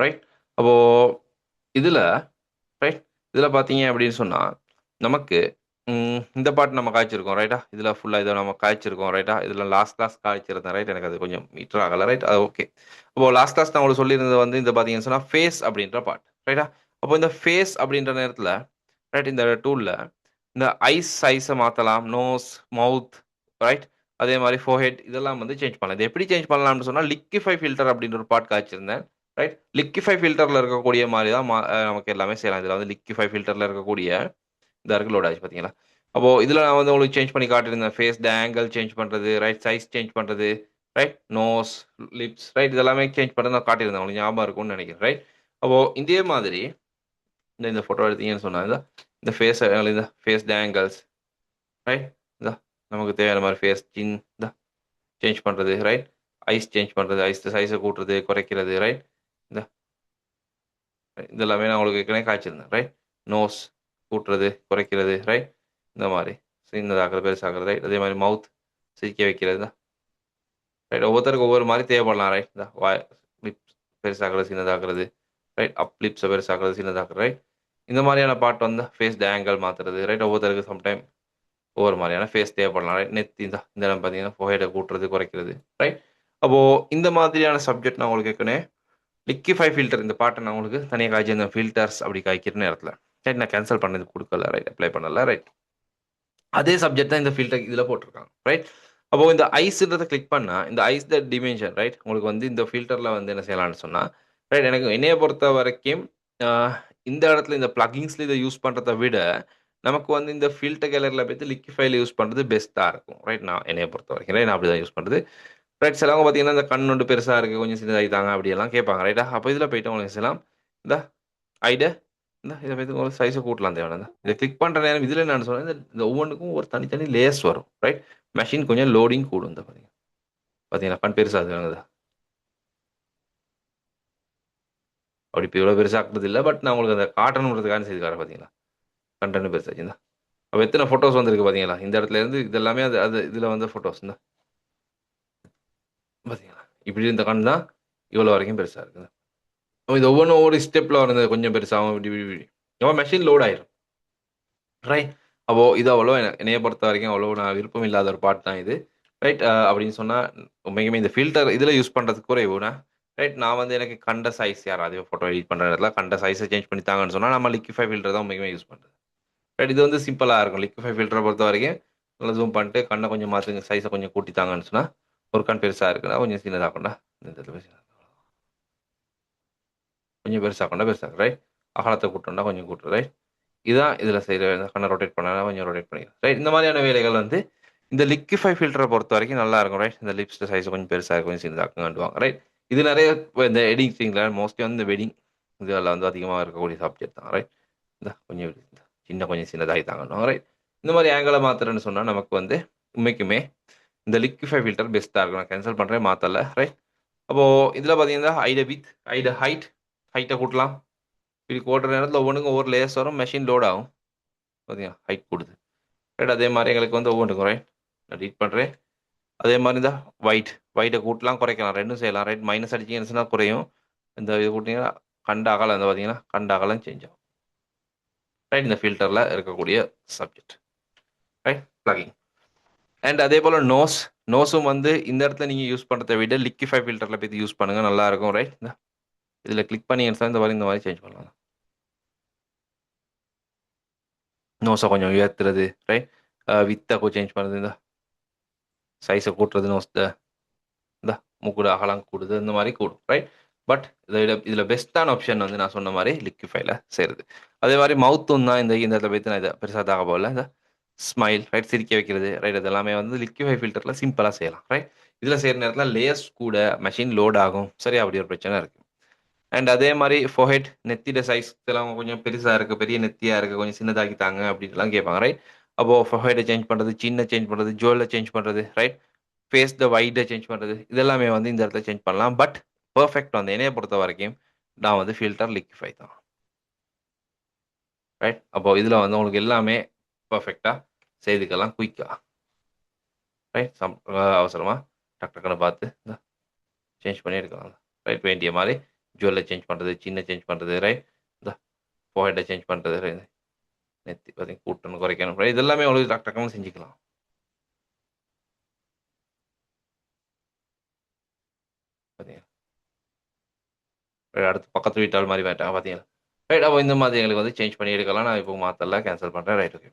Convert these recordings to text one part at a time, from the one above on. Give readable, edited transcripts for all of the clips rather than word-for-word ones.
Right. அப்போ இதில் right, இதில் பார்த்தீங்க அப்படின்னு சொன்னால் நமக்கு இந்த பாட்டு நம்ம காய்ச்சிருக்கோம் ரைட்டா, இதில் ஃபுல்லாக இதை நம்ம காய்ச்சிருக்கோம் ரைட்டா, இதில் லாஸ்ட் காய்ச்சிருந்தேன் ரைட், எனக்கு அது கொஞ்சம் மீட்டர் ஆகலை ரைட், அது ஓகே. அப்போ லாஸ்ட் நான் உங்களுக்கு சொல்லியிருந்தது வந்து இந்த பார்த்தீங்கன்னு சொன்னால் ஃபேஸ் அப்படின்ற பாட்டு ரைட்டா. அப்போ இந்த ஃபேஸ் அப்படின்ற நேரத்தில் ரைட், இந்த டூலில் இந்த ஐஸ் சைஸை மாற்றலாம், நோஸ், மவுத் ரைட், அதே மாதிரி ஃபோஹெட் இதெல்லாம் வந்து சேஞ்ச் பண்ணலாம். இது எப்படி சேஞ்ச் பண்ணலாம்னு சொன்னால் லிக்விஃபை ஃபில்டர் அப்படின்ற ஒரு பாட் காய்ச்சிருந்தேன் ரைட். லிக்விஃபை ஃபில்டரில் இருக்கக்கூடிய மாதிரி தான் நமக்கு எல்லாமே செய்யலாம். இதில் வந்து லிக்விஃபை ஃபில்டரில் இருக்கக்கூடிய இந்த இருக்கு லோட் ஆச்சு பார்த்தீங்களா. அப்போது இதில் நான் வந்து உங்களுக்கு சேஞ்ச் பண்ணி காட்டியிருந்தேன். ஃபேஸ் ஆங்கிள் சேஞ்ச் பண்ணுறது ரைட், சைஸ் சேஞ்ச் பண்ணுறது ரைட், நோஸ், லிப்ஸ் ரைட், இதெல்லாமே சேஞ்ச் பண்ணுறது நான் காட்டியிருந்தேன். உங்களுக்கு ஞாபகம் இருக்கும்னு நினைக்கிறேன் ரைட். அப்போது இதே மாதிரி இந்த ஃபோட்டோ எடுத்தீங்கன்னு சொன்னால் இந்த ஃபேஸ் ஆங்கிள்ஸ் ரைட், இதா நமக்கு தேவையான மாதிரி ஃபேஸ் சின் இதா சேஞ்ச் பண்ணுறது ரைட், ஐஸ் சேஞ்ச் பண்ணுறது, ஐஸ் சைஸை கூட்டுறது குறைக்கிறது ரைட், இந்த இதெல்லாமே நான் உங்களுக்கு ஏற்கனவே காய்ச்சிருந்தேன் ரைட். நோஸ் கூட்டுறது குறைக்கிறது ரைட், இந்த மாதிரி சின்னதாக்குறது பெருசாகிறது ரைட். அதே மாதிரி மவுத் சிரிக்க வைக்கிறது தான் ரைட். ஒவ்வொருத்தருக்கு ஒவ்வொரு மாதிரி தேவைப்படலாம் ரைட். இந்த வாய் லிப்ஸ் பெருசாகிறது சின்னதாக்குறது ரைட், அப் லிப்ஸை பெருசாக்குறது சின்னதாக்குறது ரைட். இந்த மாதிரியான பாட்டு வந்து ஃபேஸ் ஆங்கிள் மாற்றுறது ரைட். ஒவ்வொருத்தருக்கு சம்டைம் ஒவ்வொரு மாதிரியான ஃபேஸ் தேவைப்படலாம் ரைட். நெத்தி இந்த இடம் பார்த்தீங்கன்னா ஃபோஹெட்டை கூட்டுறது குறைக்கிறது ரைட். அப்போது இந்த மாதிரியான சப்ஜெக்ட் நான் உங்களுக்கு ஏற்கனவே லிக்விஃபை ஃபில்டர் இந்த பாட்டை நான் உங்களுக்கு தனியாக காய்ச்சி ஃபில்டர்ஸ் அப்படி காய்க்கிற நேரத்தில் ரைட் நான் கேன்சல் பண்ணது கொடுக்கல ரைட், அப்ளை பண்ணல ரைட். அதே சப்ஜெக்ட் தான் இந்த ஃபில்டர் இதில் போட்டிருக்காங்க ரைட். அப்போ இந்த ஐஸ்ன்றதை கிளிக் பண்ணால் இந்த ஐஸ் த டிமென்ஷன் ரைட், உங்களுக்கு வந்து இந்த ஃபில்டரில் வந்து என்ன செய்யலாம்னு சொன்னால் ரைட், எனக்கு என்னையை பொறுத்த வரைக்கும் இந்த இடத்துல இந்த பிளகிங்ஸில் இதை யூஸ் பண்ணுறதை விட நமக்கு வந்து இந்த ஃபில்டர் கேலரியில் போய்த்து லிக்விஃபைல யூஸ் பண்ணுறது பெஸ்ட்டாக இருக்கும் ரைட். நான் என்னையை பொறுத்த வரைக்கும் ரைட், நான் அப்படி தான் யூஸ் பண்ணுறது ரைட். சிலவங்க பார்த்தீங்கன்னா இந்த கண் ஒன்று பெருசாக இருக்குது கொஞ்சம் சின்னதாகிட்டாங்க அப்படியெல்லாம் கேட்பாங்க ரைட்டா. அப்போ இதில் போய்ட்டு உங்களுக்கு செய்யலாம் இந்த ஐட இந்த இதை பற்றி உங்களுக்கு சைஸை கூட்டலாம் தேவையான இதை கிளிக் பண்ணுற நேரம் இதில் நான் சொன்னேன் இந்த ஒவ்வொன்றுக்கும் ஒரு தனித்தனி லேயர்ஸ் வரும் ரைட். மெஷின் கொஞ்சம் லோடிங் கூடும் இந்த பார்த்தீங்கன்னா கண் பெருசாக வேணுதா அப்படி இப்போ இவ்வளோ பெருசாக்குறது இல்லை, பட் நான் உங்களுக்கு அந்த காட்டணுன்றதுக்கான செய்தி கார பார்த்தீங்களா கண்டென்ட் பெருசாச்சுங்களா. அப்போ எத்தனை ஃபோட்டோஸ் வந்துருக்கு பார்த்தீங்களா இந்த இடத்துல இருந்து, இது எல்லாமே அது அது இதில் வந்து ஃபோட்டோஸ் தான் பார்த்தீங்களா. இப்படி இந்த கண் தான் இவ்வளோ வரைக்கும் பெருசாக இருக்குது. இது ஒவ்வொன்றும் ஒவ்வொரு ஸ்டெப்பில் வரது கொஞ்சம் பெருசாகும் இப்படி இப்படி இப்படி அப்போ மெஷின் லோட் ஆயிரும் ரைட். அப்போ இது அவ்வளோ என்னைய பொறுத்த வரைக்கும் அவ்வளோ நான் விருப்பம் இல்லாத ஒரு பாட்டு தான் இது ரைட். அப்படின்னு சொன்னால் உண்மைக்குமே இந்த ஃபில்டர் இதில் யூஸ் பண்ணுறதுக்கு குறைவுனா ரைட். நான் வந்து எனக்கு கண்ட சைஸ் யாராவது ஃபோட்டோ எடிட் பண்ணுற இடத்துல கண்ட சைஸை சேஞ்ச் பண்ணி தாங்கன்னு சொன்னால் நம்ம லிக்விஃபை ஃபில்டர் தான் உண்மைக்குமே யூஸ் பண்ணுறது ரைட். இது வந்து சிம்பிளாக இருக்கும். லிக்விஃபை ஃபில்டரை பொறுத்த வரைக்கும் நல்லா ஜூம் பண்ணிட்டு கண்ணை கொஞ்சம் மாற்றுங்க, சைஸை கொஞ்சம் கூட்டி தாங்கன்னு சொன்னால் ஒரு கண் பெருசாக இருக்குன்னா கொஞ்சம் சின்னதாகண்டா இந்த இடத்துல கொஞ்சம் பெருசாகண்டா பெருசாக ரைட். அகலத்தை கூட்டணும்னா கொஞ்சம் கூட்டுற ரைட். இதுதான் இதில் செய்கிற கண்ணை ரொட்டேட் பண்ணா கொஞ்சம் ரொட்டேட் பண்ணிக்கலாம் ரைட். இந்த மாதிரியான வேலைகள் வந்து இந்த லிக்விஃபை ஃபில்டரை பொறுத்த வரைக்கும் நல்லா இருக்கும் ரைட். இந்த லிப்ஸ் சைஸ் கொஞ்சம் பெருசாக கொஞ்சம் சின்னதாக்குவாங்க ரைட். இது நிறைய இந்த எடிங் திங்கில் மோஸ்ட்லி வந்து இந்த வெட்டிங் இதில் வந்து அதிகமாக இருக்கக்கூடிய சப்ஜெக்ட் தான் ரைட். இந்த கொஞ்சம் கொஞ்சம் சின்னதாகி தாங்கணும் ரைட். இந்த மாதிரி ஆங்கிளை மாத்திரன்னு சொன்னால் நமக்கு வந்து உண்மைக்குமே இந்த லிக்விஃபை ஃபில்டர் பெஸ்ட்டாக இருக்கும். நான் கேன்சல் பண்ணுறேன் மாற்றலை ரைட். அப்போது இதில் பார்த்தீங்கன்னா ஐட ஹைட்டை கூட்டலாம். இப்படி ஓட்டுற நேரத்தில் ஒவ்வொன்றுக்கும் ஒவ்வொரு லேயர்ஸ் வரும், மெஷின் லோட் ஆகும் பார்த்தீங்கன்னா ஹைட் கொடுது ரைட். அதே மாதிரி எங்களுக்கு வந்து ஒவ்வொன்றுக்கும் ரைட் நான் ரீட் பண்ணுறேன். அதே மாதிரி தான் ஒயிட்டை கூட்டலாம் குறைக்கலாம் ரெண்டும் செய்யலாம் ரைட். மைனஸ் அடிச்சிங்கன்னா குறையும், இந்த இது கூட்டிங்கன்னா கண்ட அகலம் இந்த பார்த்தீங்கன்னா கண்ட அகலம் சேஞ்ச் ஆகும் ரைட். இந்த ஃபில்டரில் இருக்கக்கூடிய சப்ஜெக்ட் ரைட் பிளகிங். அண்ட் அதே போல் நோஸும் வந்து இந்த இடத்துல நீங்கள் யூஸ் பண்ணுறதை விட லிக்விஃபை ஃபில்டரில் போய் யூஸ் பண்ணுங்கள் நல்லாயிருக்கும் ரைட். இதில் கிளிக் பண்ணி இந்த மாதிரி சேஞ்ச் பண்ணலாம். நோஸை கொஞ்சம் உயர்த்துறது ரைட், வித்தை சேஞ்ச் பண்ணுறது, இந்த சைஸை கூட்டுறது, நோஸை இந்த மூக்குட அகலம் கூடுது இந்த மாதிரி கூடும் ரைட். பட் இதில் பெஸ்ட்டான ஆப்ஷன் வந்து நான் சொன்ன மாதிரி லிக்விஃபைல செய்கிறது. அதே மாதிரி மவுத்தும் தான் இந்த இடத்துல வைத்து நான் இதை பெருசாக தாக போகல. இந்த ஸ்மைல் ரைட், சிரிக்க வைக்கிறது ரைட், அது எல்லாமே வந்து லிக்விஃபை ஃபில்டரில் சிம்பிளாக செய்யலாம் ரைட். இதில் செய்கிற நேரத்தில் லேயர்ஸ் கூட மெஷின் லோட் ஆகும் சரி, அப்படி ஒரு பிரச்சனை இருக்குது. அண்ட் அதே மாதிரி ஃபோஹெட் நெத்தியோட சைஸ் இதெல்லாம் கொஞ்சம் பெருசாக இருக்குது, பெரிய நெத்தியாக இருக்குது, கொஞ்சம் சின்னதாக்கி தாங்க அப்படின்லாம் கேட்பாங்க ரைட். அப்போது ஃபோஹெட்டை சேஞ்ச் பண்ணுறது, சின்ன சேஞ்ச் பண்ணுறது, ஜுவலை சேஞ்ச் பண்ணுறது ரைட், ஃபேஸ் த வைடை சேஞ்ச் பண்ணுறது, இதெல்லாமே வந்து இந்த இடத்துல சேஞ்ச் பண்ணலாம். பட் பர்ஃபெக்ட் வந்து என்னைய பொறுத்த வரைக்கும் நான் வந்து ஃபில்டர் லிக்விஃபை தான் ரைட். அப்போது இதில் வந்து உங்களுக்கு எல்லாமே பர்ஃபெக்டாக செய்துக்கலாம் குயிக்காக ரைட். அவசரமாக டக்குன்னு பார்த்து சேஞ்ச் பண்ணி எடுக்கலாம் ரைட் வேண்டிய மாதிரி ஜுவல்லை சேஞ்ச் பண்ணுறது, சின்ன சேஞ்ச் பண்ணுறது, ரைட்? இந்த ஃபோஹெட்டை சேஞ்ச் பண்ணுறது, ரைட்? நெத்தி பார்த்தீங்கன்னா கூட்டணும், குறைக்கணும், ரைட்? இதெல்லாமே உங்களுக்கு டக்கு டக்குன்னு செஞ்சுக்கலாம். பார்த்தீங்களா? அடுத்து பக்கத்து வீட்டால் மாதிரி வேண்டாம் பார்த்தீங்களா? ரைட். அப்போ இந்த மாதிரி எங்களுக்கு வந்து சேஞ்ச் பண்ணி எடுக்கலாம். நான் இப்போ மாற்றல, கேன்சல் பண்ணுறேன். Right, okay.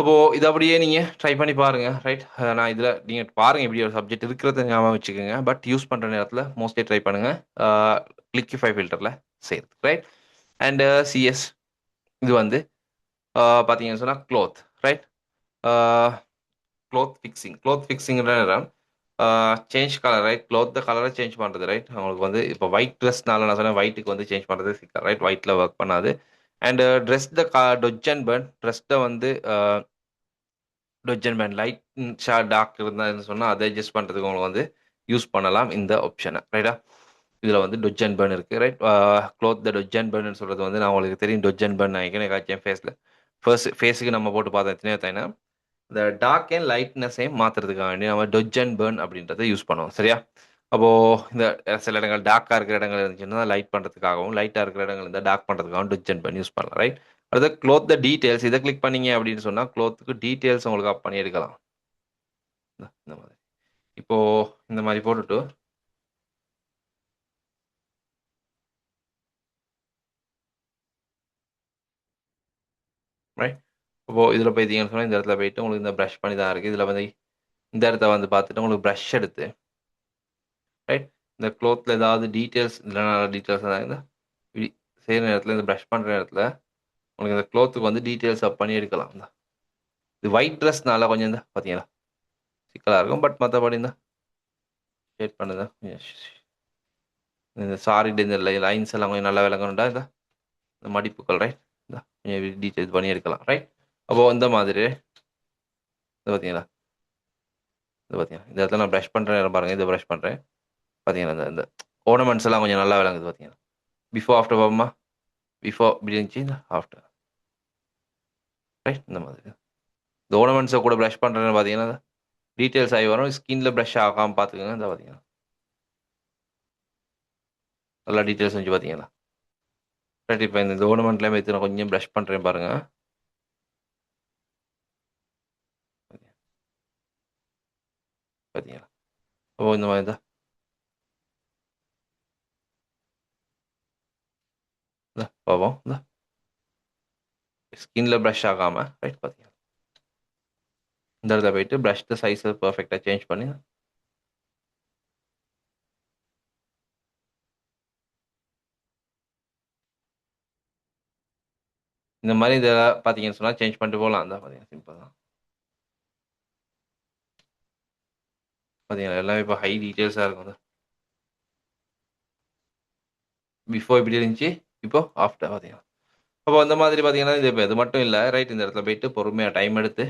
அப்போ இது அப்படியே நீங்கள் ட்ரை பண்ணி பாருங்கள், ரைட்? நான் இதில் நீங்கள் பாருங்கள், இப்படி ஒரு சப்ஜெக்ட் இருக்கிறத ஞாபகம் வச்சுக்கோங்க. பட் யூஸ் பண்ணுற நேரத்தில் மோஸ்ட்லி ட்ரை பண்ணுங்கள் கிளிக்கிஃபை ஃபில்டரில் செய்யுது, ரைட்? அண்டு சிஎஸ் இது வந்து பார்த்தீங்கன்னு சொன்னால் க்ளோத், ரைட்? க்ளோத் ஃபிக்ஸிங்கிற நேரம் சேஞ்ச் கலர், ரைட்? க்ளோத் கலரை சேஞ்ச் பண்ணுறது, ரைட்? அவங்களுக்கு வந்து இப்போ ஒயிட் ட்ரெஸ்னால நான் சொன்னேன் ஒயிட்டுக்கு வந்து சேஞ்ச் பண்ணுறது சிக்கல், ரைட்? ஒயிட்டில் ஒர்க் பண்ணாது. And dress the dodge and burn ட்ரெஸ்ட்டை வந்து dodge and burn light short dark இருந்தால் சொன்னால் அதை அட்ஜஸ்ட் பண்ணுறதுக்கு உங்களுக்கு வந்து யூஸ் பண்ணலாம் இந்த ஆப்ஷனை, ரைட்டா? இதில் வந்து டொஜ் அண்ட் பர்ன் இருக்குது, right? Cloth the dodge and burn சொல்கிறது வந்து நான் உங்களுக்கு தெரியும் டொஜ் அண்ட் பர்ன் நினைக்கிறேன் காய்ச்சேன் ஃபேஸில் ஃபேஸுக்கு நம்ம போட்டு பார்த்தோம் எத்தனையோ தானே இந்த டார்க் அண்ட் லைட்னஸையும் மாற்றுறதுக்காக வேண்டி நம்ம டொஜ் அண்ட் பர்ன் அப்படின்றத யூஸ் பண்ணுவோம், சரியா? அப்போது இந்த சில இடங்கள் டார்க்காக இருக்கிற இடங்கள் இருந்துச்சுன்னா லைட் பண்ணுறதுக்காகவும், லைட்டாக இருக்கிற இடங்கள் இருந்தால் டார்க் பண்ணுறதுக்காகவும் டொஜ் அண்ட் பர்ன் யூஸ் பண்ணலாம், ரைட்? அடுத்து க்ளோத் த டீட்டெயில்ஸ் இதை கிளிக் பண்ணீங்க அப்படின்னு சொன்னால் க்ளோத்துக்கு டீட்டெயில்ஸ் உங்களுக்கு அப் பண்ணி எடுக்கலாம். இந்த மாதிரி இப்போது இந்த மாதிரி போட்டுட்டு ரைட். இப்போது இதில் போயிட்டீங்கன்னு சொன்னால் இந்த இடத்துல போயிட்டு உங்களுக்கு இந்த ப்ரஷ் பண்ணி தான் இருக்குது. இதில் வந்து இந்த இடத்த வந்து பார்த்துட்டு உங்களுக்கு ப்ரஷ் எடுத்து, ரைட்? இந்த க்ளோத்தில் ஏதாவது டீட்டெயில்ஸ் இல்லைனா டீட்டெயில்ஸ் இருந்தால் இப்படி செய்கிற நேரத்தில் இந்த ப்ரஷ் பண்ணுற நேரத்தில் உங்களுக்கு இந்த க்ளோத்துக்கு வந்து டீட்டெயில்ஸ் அப் பண்ணி எடுக்கலாம். இந்த இது ஒயிட் ட்ரெஸ்னால கொஞ்சம் இந்த பார்த்தீங்களா சிக்கலாக இருக்கும். பட் மற்றபடி இந்த ஷேட் பண்ணுது இந்த சாரிட் இந்த லைன்ஸ் எல்லாம் கொஞ்சம் நல்லா விளங்கணுண்டா இந்த மடிப்புகள், ரைட்? இந்த கொஞ்சம் டீட்டெயில்ஸ் பண்ணி எடுக்கலாம், ரைட்? அப்போது இந்த மாதிரி இது பார்த்தீங்களா, இது பார்த்தீங்களா இந்த இடத்துல நான் ப்ரஷ் பண்ணுறேன் பாருங்கள், இதை ப்ரஷ் பண்ணுறேன் பார்த்தீங்களா, இந்த இந்த ஓர்னமெண்ட்ஸ் எல்லாம் கொஞ்சம் நல்லா விளங்குது பார்த்தீங்களா? பிஃபோர் ஆஃப்டர் பாப்போமா? பிஃபோர் இப்படி இருந்துச்சு, இந்த ஆஃப்டர், ரைட்? இந்த மாதிரி இந்த ஓர்னமெண்ட்ஸை கூட ப்ரஷ் பண்ணுறேன்னு பார்த்தீங்கன்னா டீட்டெயில்ஸ் ஆகி வரும். ஸ்கின்ல ப்ரஷ் ஆகாமல் பார்த்துக்கோங்க. இந்த பார்த்தீங்கன்னா நல்லா டீட்டெயில்ஸ் வந்து பார்த்தீங்களா, ரைட்? இப்போ இந்த ஓர்னமெண்ட்லேயே வைத்து நான் கொஞ்சம் ப்ரஷ் பண்ணுறேன் பாருங்கள். பார்த்தீங்களா? ஓ இந்த மாதிரி தான் பார்ப்போம். இந்த ஸ்கின்ல ப்ரஷ் ஆகாமல், ரைட்? பார்த்தீங்களா இந்த இடத்துல போயிட்டு ப்ரஷ் சைஸை பர்ஃபெக்டாக சேஞ்ச் பண்ணி இந்த மாதிரி இதை பார்த்தீங்கன்னு சொன்னால் சேஞ்ச் பண்ணிட்டு போகலாம். அந்த பார்த்தீங்கன்னா சிம்பிள் தான். பார்த்தீங்களா எல்லாமே இப்போ ஹை டீட்டெயில்ஸாக இருக்கும். பிஃபோர் இப்படி இருந்துச்சு, இப்போ ஆஃப்டர் பார்த்தீங்கன்னா. அப்போ அந்த மாதிரி பார்த்தீங்கன்னா இது இப்போ இது மட்டும் இல்லை, ரைட்? இந்த இடத்துல போயிட்டு பொறுமையாக டைம் எடுத்து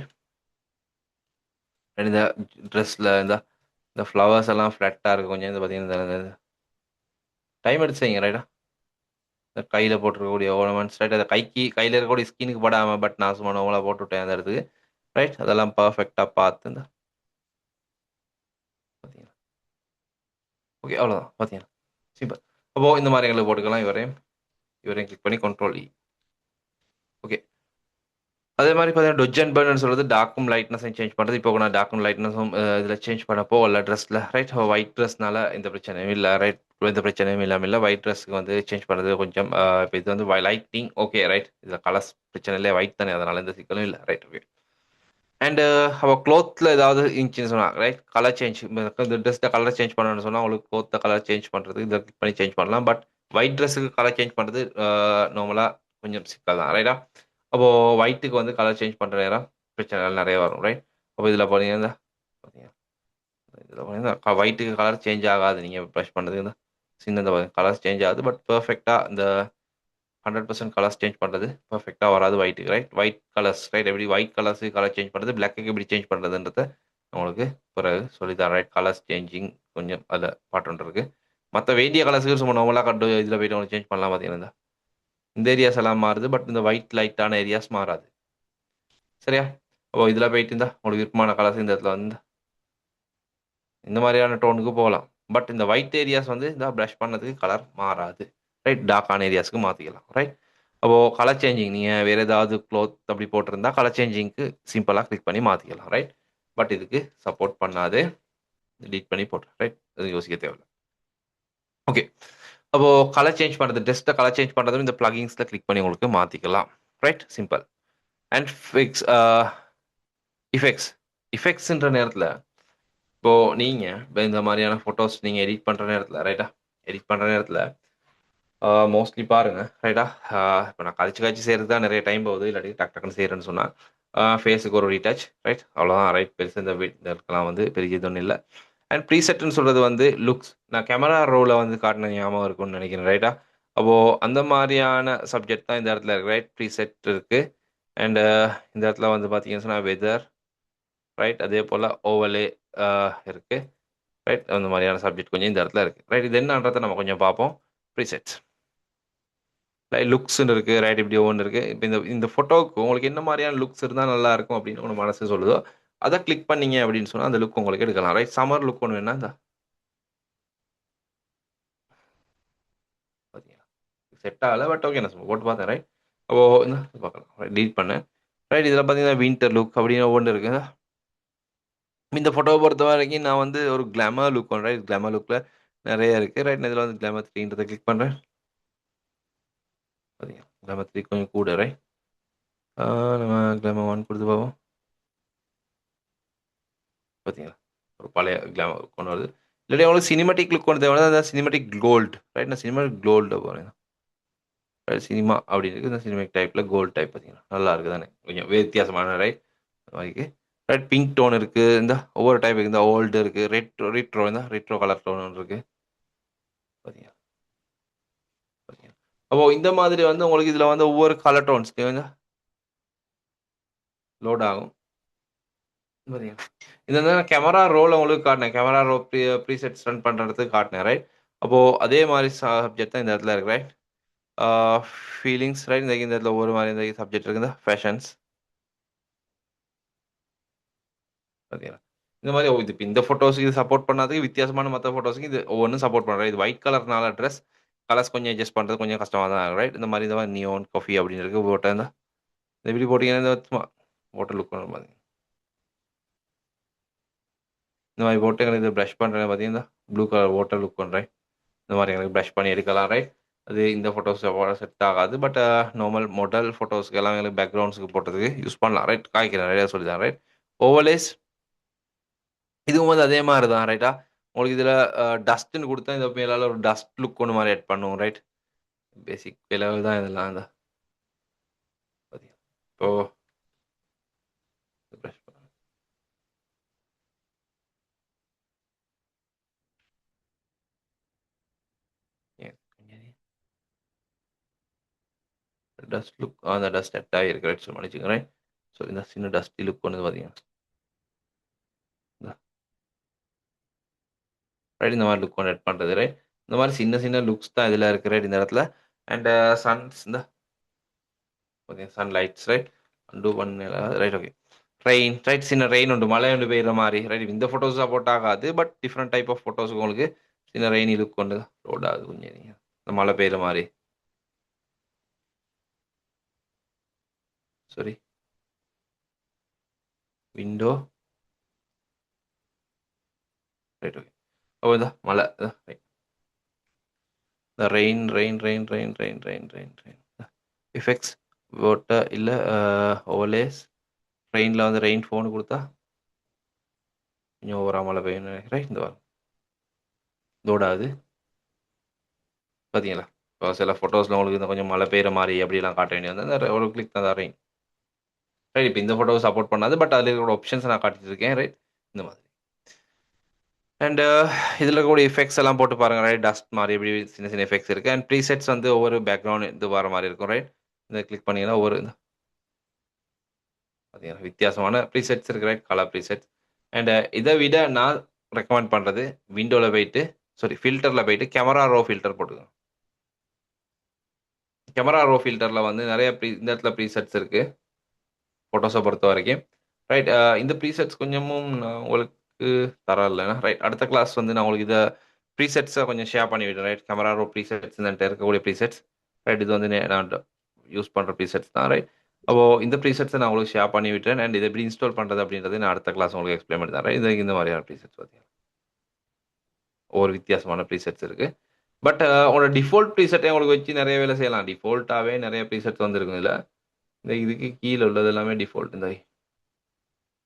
இந்த ட்ரெஸ்ஸில் இந்த ஃப்ளவர்ஸ் எல்லாம் ஃப்ளட்டாக இருக்குது கொஞ்சம் இந்த பார்த்தீங்கன்னா இந்த டைம் எடுத்து செய்யுங்க, ரைட்டா? இந்த கையில் போட்டிருக்கக்கூடிய ஓர்னமெண்ட்ஸ், ரைட்? அதை கையில் இருக்கக்கூடிய ஸ்கின்னுக்கு படாமல் பட் நான் சும்மா நோவலாக போட்டு விட்டேன் அந்த இடத்துக்கு, ரைட்? அதெல்லாம் பர்ஃபெக்டாக பார்த்து இந்த பார்த்தீங்கன்னா ஓகே அவ்வளோதான் பார்த்தீங்கன்னா சிம்பிள். அப்போது இந்த மாதிரி எங்களுக்கு போட்டுக்கலாம். இவரையும் கிளிக் பண்ணி கண்ட்ரோல் ஓகே. அதே மாதிரி பார்த்தீங்கன்னா டொஜ் அண்ட் பர்ன் சொல்கிறது டார்க்கும் லைட்னஸையும் சேஞ்ச் பண்ணுறது. இப்போ நான் டார்க்கும் லைட்னஸும் இதில் சேஞ்ச் பண்ண போகல ட்ரெஸ்ஸில், ரைட்? ஒயிட் ட்ரெஸ்னால எந்த பிரச்சனையும் இல்லை, ரைட்? எந்த பிரச்சனையும் இல்லாமல் இல்லை. ஒயிட் ட்ரெஸ்ஸுக்கு வந்து சேஞ்ச் பண்ணுறது கொஞ்சம் இப்போ இது வந்து லைட்டிங் ஓகே, ரைட்? இதில் கலர்ஸ் பிரச்சனை இல்லை, ஒயிட் தானே, அதனால் எந்த சிக்கலும் இல்லை, ரைட்? ஓகே. அண்டு அவள் க்ளோத்தில் ஏதாவது இருந்துச்சுன்னு சொன்னால், ரைட்? கலர் சேஞ்ச் இந்த ட்ரெஸ்ஸில் கலர் சேஞ்ச் பண்ணணும்னு சொன்னால் உங்களுக்கு க்ளோத்தை கலர் சேஞ்ச் பண்ணுறது இதை கிளிக் பண்ணி சேஞ்ச் பண்ணலாம். பட் ஒயிட் ட்ரெஸ்ஸுக்கு கலர் சேஞ்ச் பண்ணுறது நார்மலாக கொஞ்சம் சிக்கல் தான், ரைட்டா? அப்போது ஒயிட்டுக்கு வந்து கலர் சேஞ்ச் பண்ணுற நேரம் பிரச்சனைகள் நிறைய வரும், ரைட்? அப்போ இதில் பார்த்தீங்கன்னா இதில் பார்த்தீங்கன்னா ஒயிட்டுக்கு கலர் சேஞ்ச் ஆகாது. நீங்கள் ப்ரஷ் பண்ணுறது இந்த சின்ன கலர்ஸ் சேஞ்ச் ஆகுது. பட் பர்ஃபெக்டாக இந்த 100% கலர்ஸ் சேஞ்ச் பண்ணுறது பர்ஃபெக்டாக வராது ஒயிட்டுக்கு, ரைட்? White colours, right? எப்படி ஒயிட் கலர்ஸுக்கு கலர் சேஞ்ச் பண்ணுறது, பிளாக்குக்கு எப்படி சேஞ்ச் பண்ணுறதுன்றத உங்களுக்கு பிறகு சொல்லித்தரேன், ரைட்? கலர்ஸ் சேஞ்சிங் கொஞ்சம் அதில் பாட்டு இருக்குது. மற்ற வேண்டிய கலர்ஸுக்கு சும்மா நார்மலாக கண்டு இதில் போய்ட்டு உங்களுக்கு சேஞ்ச் பண்ணலாம். பார்த்தீங்கன்னா இந்த ஏரியாஸ் எல்லாம் மாறுது, பட் இந்த ஒயிட் லைட்டான ஏரியாஸ் மாறாது, சரியா? அப்போ இதில் போயிட்டு இருந்தால் உங்களுக்கு விருப்பமான கலர்ஸ் இந்த இடத்துல வந்து இந்த மாதிரியான டோனுக்கு போகலாம். பட் இந்த ஒயிட் ஏரியாஸ் வந்து இந்த ப்ரஷ் பண்ணதுக்கு கலர் மாறாது. ரைட், டார்க்கான ஏரியாஸ்க்கு மாற்றிக்கலாம். ரைட், அப்போது கலர் சேஞ்சிங் நீங்கள் வேறு ஏதாவது க்ளோத் அப்படி போட்டிருந்தா கலர் சேஞ்சிங்க்கு சிம்பிளாக கிளிக் பண்ணி மாற்றிக்கலாம். ரைட், பட் இதுக்கு சப்போர்ட் பண்ணாது. டெலீட் பண்ணி போட்டுரு. ரைட், அது யோசிக்க தேவையில்லை. ஓகே, அப்போது கலர் சேஞ்ச் பண்ணுறது, டெஸ்ட்டை கலர் சேஞ்ச் பண்ணுறதும் இந்த ப்ளகிங்ஸில் கிளிக் பண்ணி உங்களுக்கு மாற்றிக்கலாம். Right, simple. And fix effects. இஃபெக்ட்ஸ்ன்ற நேரத்தில் இப்போது நீங்கள் இந்த மாதிரியான ஃபோட்டோஸ் நீங்கள் எடிட் பண்ணுற நேரத்தில், ரைட்டா, எடிட் பண்ணுற நேரத்தில் மோஸ்ட்லி பாருங்கள், ரைட்டா, இப்போ நான் கழிச்சு செய்கிறது தான் நிறைய டைம் போகுது. இல்லாட்டி டக் டக்குன்னு செய்கிறேன்னு சொன்னால் ஃபேஸுக்கு ஒரு ரீடச், ரைட், அவ்வளோதான். ரைட், பெருசு இந்த இருக்கலாம் வந்து பெரிய இது ஒன்றும் இல்லை. அண்ட் ப்ரீசெட்டுன்னு சொல்கிறது வந்து லுக்ஸ். நான் கேமரா ரோவில் வந்து காட்டின ஞாபகம் இருக்கும்னு நினைக்கிறேன். ரைட்டா, அப்போது அந்த மாதிரியான சப்ஜெக்ட் தான் இந்த இடத்துல இருக்குது. ரைட், ப்ரீசெட் இருக்குது. அண்டு இந்த இடத்துல வந்து பார்த்தீங்கன்னு சொன்னால் வெதர், ரைட், அதே போல் ஓவலே இருக்குது. ரைட், அந்த மாதிரியான சப்ஜெக்ட் கொஞ்சம் இந்த இடத்துல இருக்குது. ரைட், இது என்னன்றதை நம்ம கொஞ்சம் பார்ப்போம். ப்ரீசெட்ஸ், ரைட், லுக்ஸ்ன்னு இருக்குது. ரைட், இப்படி ஒன்று இருக்குது. இப்போ இந்த ஃபோட்டோவுக்கு உங்களுக்கு என்ன மாதிரியான லுக்ஸ் இருந்தால் நல்லாயிருக்கும் அப்படின்னு உங்கள் மனசு சொல்லுதோ அதை கிளிக் பண்ணீங்க அப்படின்னு சொன்னால் அந்த லுக் உங்களுக்கு எடுக்கலாம். ரைட், சம்மர் லுக் ஒன்று வேணா இந்த பார்த்தீங்களா, செட் ஆகலை, பட் ஓகே, நான் போட்டு பார்த்தேன். ரைட், அப்போ என்ன பார்க்கலாம். ரைட், டீட் பண்ணேன். ரைட், இதில் பார்த்தீங்கன்னா வின்டர் லுக் அப்படின்னு ஒவ்வொன்று இருக்குது. இந்த ஃபோட்டோவை பொறுத்த வரைக்கும் நான் வந்து ஒரு கிளாமர் லுக் பண்ணுறேன். ரைட், கிளாமர் லுக்கில் நிறைய இருக்குது. ரைட், இதில் வந்து கிளாமர் 3ன்றதை கிளிக் பண்ணுறேன். பார்த்தீங்களா, கிளாமர் 3 கொஞ்சம் கூட. ரைட், நம்ம கிளாமர் 1 கொடுத்து பார்ப்போம். பார்த்தீங்களா, ஒரு பழைய கிளாமர் கொண்டு வருது. இல்லாட்டி அவங்களுக்கு சினிமாட்டிக் லுக் கொண்டு தேவை, அந்த சினிமாட்டிக் கோல்டு. ரைட், நான் சினிமாட்டிக் கோல்டு போகிறேன். சினிமா அப்படின்னு இருக்குது. இந்த சினிமாட்டிக் டைப்பில் கோல்டு டைப் பார்த்தீங்கன்னா நல்லா இருக்குது தானே, கொஞ்சம் வித்தியாசமான. ரைட், மாதிரி. ரைட், பிங்க் டோன் இருக்குது. இந்த ஒவ்வொரு டைப் இருக்குது. இந்த ஓல்டு இருக்குது, ரெட்ரோ இந்த ரெட்ரோ கலர் டோன் ஒன்று இருக்குது. பார்த்தீங்களா, பார்த்தீங்களா, அப்போது இந்த மாதிரி வந்து உங்களுக்கு இதில் வந்து ஒவ்வொரு கலர் டோன்ஸ்க்கு வந்து லோட் ஆகும். பார்த்தீங்களா, இது வந்து நான் கேமரா ரோல் உங்களுக்கு காட்டினேன். கேமரா ரோ ப்ரீசெட்ஸ் ரன் பண்ணுறதுக்கு காட்டினேன். ரைட், அப்போது அதே மாதிரி சப்ஜெக்ட் தான் இந்த இடத்துல இருக்கு. Right, feelings. ரைட், இந்த இடத்துல ஒவ்வொரு மாதிரி இந்த சப்ஜெக்ட் இருக்குது. ஃபேஷன்ஸ், பார்த்தீங்களா, இந்த மாதிரி இது இப்போ இந்த ஃபோட்டோஸுக்கு இது சப்போர்ட் பண்ணாததுக்கு வித்தியாசமான மற்ற ஃபோட்டோஸுக்கு இது ஒவ்வொன்றும் சப்போர்ட் பண்ணுறேன். இது ஒயிட் கலர்னால ட்ரெஸ் கலர்ஸ் கொஞ்சம் அட்ஜஸ்ட் பண்ணுறது கொஞ்சம் கஷ்டமாக தான் இருக்கும். ரைட், இந்த மாதிரி நியோன் காஃபி அப்படின்னு இருக்கு போட்டால் இந்த எப்படி போட்டிங்கன்னா இந்த சும்மா வாட்டர் லுக் பண்ண மாதிரி இந்த மாதிரி போட்டு எனக்கு இது ப்ரஷ் பண்ணுறேன். பார்த்தீங்கன்னா ப்ளூ கலர் வாட்டர் லுக் பண்ணுறேன். இந்த மாதிரி எனக்கு ப்ரஷ் பண்ணி எடுக்கலாம். ரைட், அது இந்த ஃபோட்டோஸ் செட் ஆகாது. பட் நார்மல் மாடல் ஃபோட்டோஸ்க்கு எல்லாம் எங்களுக்கு பேக்ரவுண்ட்ஸுக்கு போட்டதுக்கு யூஸ் பண்ணலாம். ரைட், காய்க்கிறேன் நிறையா சொல்லி தான். ரைட், ஓவர்லேஸ் இதுவும் வந்து அதே மாதிரி தான். ரைட்டா, உங்களுக்கு இதில் டஸ்ட்டுன்னு கொடுத்தா இந்த மேலால் ஒரு டஸ்ட் லுக் ஒன்று மாதிரி ஆட் பண்ணுவோம். ரைட், பேசிக் லெவல் தான் இதெல்லாம். அந்த பார்த்தீங்க இப்போ ப்ரஷ் பண்ண டஸ்ட் லுக், அந்த டஸ்ட் செட் ஆகிருக்கு. ரைட், ஸோ மன்னிச்சுக்கிறேன். ஸோ இந்த சின்ன டஸ்டி லுக் ஒன்று பார்த்தீங்கன்னா ரைட், இந்த மாதிரி லுக் ஒன்று ஆட் பண்ணுறது. ரைட், இந்த மாதிரி சின்ன சின்ன லுக்ஸ் தான் இதில் இருக்குது. ரைட், இந்த இடத்துல அண்ட் சன்ஸ் இந்த பார்த்தீங்கன்னா சன்லைட்ஸ். ரைட், அண்டு பண்ண ரைட். Okay, rain. ரைட், சின்ன ரெயின் உண்டு, மழை உண்டு பெய்யுற மாதிரி. ரைட், இந்த ஃபோட்டோஸ் சப்போர்ட் ஆகாது. பட் டிஃப்ரெண்ட் டைப் ஆஃப் ஃபோட்டோஸுக்கு உங்களுக்கு சின்ன ரெயினி லுக் கொண்டு லோட் ஆகுது. கொஞ்சம் இந்த மழை பெய்யுற மாதிரி. Sorry, window. ரைட், ஓகே, அப்போ இந்த மழை. ரைட், இந்த rain rain rain rain rain rain rain rain effects போட்ட இல்லை ஓவர்லேஸ். ரெயினில் வந்து ரெயின் ஃபோனு கொடுத்தா கொஞ்சம் ஓவரா மழை பெய்யணும்னு நினைக்கிறேன். இந்த வாரம் லோட் ஆகுது. பார்த்தீங்களா, இப்போ சில ஃபோட்டோஸில் உங்களுக்கு இந்த கொஞ்சம் மழை பெய்கிற மாதிரி அப்படிலாம் காட்ட வேண்டியது வந்து அந்த ஒரு கிளிக் தான் ரெயின். ரைட், இப்போ இந்த ஃபோட்டோவை சப்போர்ட் பண்ணாது. பட் அதில் இருக்கிற ஆப்ஷன்ஸ் நான் காட்டிட்டு இருக்கேன். ரைட், இந்த மாதிரி. அண்ட் இதில் இருக்கக்கூடிய எஃபெக்ட்ஸ் எல்லாம் போட்டு பாருங்கள். ரைட், டஸ்ட் மாதிரி எப்படி சின்ன சின்ன எஃபெக்ட்ஸ் இருக்குது. அண்ட் ப்ரீசெட்ஸ் வந்து ஒவ்வொரு பேக்ரவுண்ட் இது வர மாதிரி இருக்கும். ரைட், இதை கிளிக் பண்ணிங்கன்னா ஒரு பார்த்தீங்கன்னா வித்தியாசமான ப்ரீசெட்ஸ் இருக்குது. Right, colour presets. அண்ட் இதை விட நான் ரெக்கமெண்ட் பண்ணுறது விண்டோவில் போயிட்டு, சாரி, ஃபில்டரில் போயிட்டு கேமரா ரோ ஃபில்டர் போட்டுக்கோங்க. கேமரா ரோ ஃபில்டரில் வந்து நிறைய இந்த இடத்துல ப்ரீசெட்ஸ் இருக்குது ஃபோட்டோஸை பொறுத்த வரைக்கும். ரைட், இந்த ப்ரீசெட்ஸ் கொஞ்சமும் நான் உங்களுக்கு தரலைன்னா ரைட், அடுத்த கிளாஸ் வந்து நான் உங்களுக்கு இதை ப்ரீசெட்ஸை கொஞ்சம் ஷேர் பண்ணி விடுறேன் ரைட். கேமரா ரோ ப்ரீசெட்ஸ் இருக்கக்கூடிய ப்ரீசெட்ஸ் ரைட். இது வந்து நான் யூஸ் பண்ணுற ப்ரீசெட்ஸ் தான் ரைட். அப்போது இந்த ப்ரீசெட்ஸை நான் உங்களுக்கு ஷேர் பண்ணி விட்டுறேன். அண்ட் இதை எப்படி இன்ஸ்டால் பண்ணுறது அப்படின்றது நான் அடுத்த கிளாஸ் உங்களுக்கு எக்ஸ்பிளைன் பண்ணி தரேன். இது இந்த மாதிரியான ப்ரீசெட்ஸ் பார்த்தீங்கன்னா ஒரு வித்தியாசமான ப்ரீசெட்ஸ் இருக்குது. பட் உங்களோட டிஃபால்ட் ப்ரீசெட்டை உங்களுக்கு வச்சு நிறைய வேலை செய்யலாம். டிஃபால்ட்டாகவே நிறைய ப்ரீசெட்ஸ் வந்துருக்கும் இதில். இந்த இதுக்கு கீழே உள்ளது எல்லாமே டிஃபால்ட். இந்த